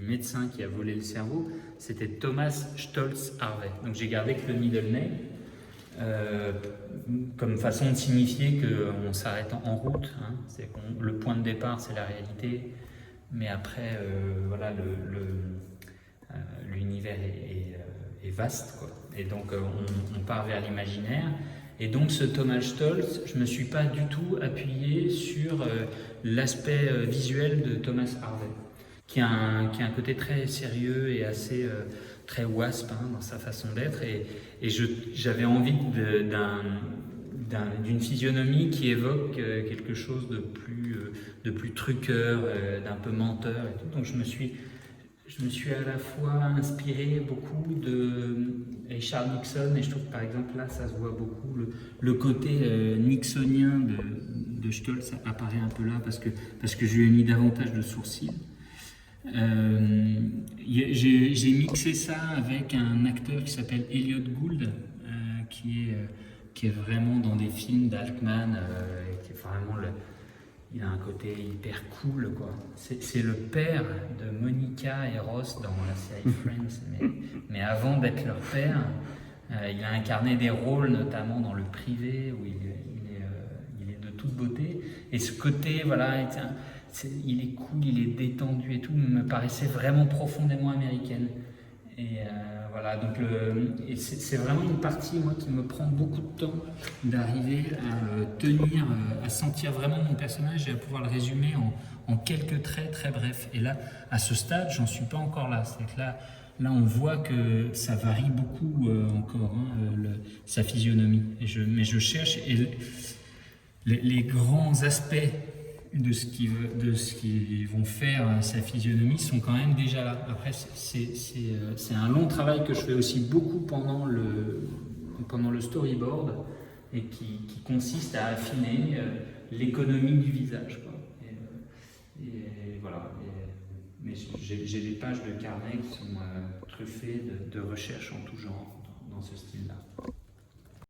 médecin qui a volé le cerveau, c'était Thomas Stolz Harvey. Donc j'ai gardé que le middle name, comme façon de signifier qu'on s'arrête en route. Hein. Le point de départ, c'est la réalité, mais après, voilà, l'univers est vaste, quoi. Et donc on part vers l'imaginaire. Et donc ce Thomas Stolz, je ne me suis pas du tout appuyé sur l'aspect visuel de Thomas Harvey, qui a un côté très sérieux et assez très wasp, hein, dans sa façon d'être. Et j'avais envie d'une physionomie qui évoque quelque chose de plus truqueur, d'un peu menteur et tout. Donc je me suis à la fois inspiré beaucoup de Richard Nixon, et je trouve que par exemple là ça se voit beaucoup, le côté nixonien de Stolz apparaît un peu là parce que je lui ai mis davantage de sourcils. J'ai mixé ça avec un acteur qui s'appelle Elliot Gould, qui est vraiment dans des films d'Altman, qui est vraiment il a un côté hyper cool, quoi. C'est le père de Monica et Ross dans la série Friends, mais avant d'être leur père, il a incarné des rôles, notamment dans Le Privé, où il est de toute beauté. Et ce côté, voilà, il est cool, il est détendu et tout, me paraissait vraiment profondément américaine. Et voilà, donc c'est vraiment une partie, moi, qui me prend beaucoup de temps d'arriver à tenir, à sentir vraiment mon personnage et à pouvoir le résumer en quelques traits très brefs. Et là, à ce stade, j'en suis pas encore là. C'est que là, on voit que ça varie beaucoup encore, hein, sa physionomie. Mais je cherche, et les grands aspects de ce qu'ils vont faire sa physionomie sont quand même déjà là. Après, c'est un long travail que je fais aussi beaucoup pendant le storyboard, et qui consiste à affiner l'économie du visage, quoi. Et voilà. Mais j'ai des pages de carnet qui sont truffées de recherches en tout genre dans ce style-là.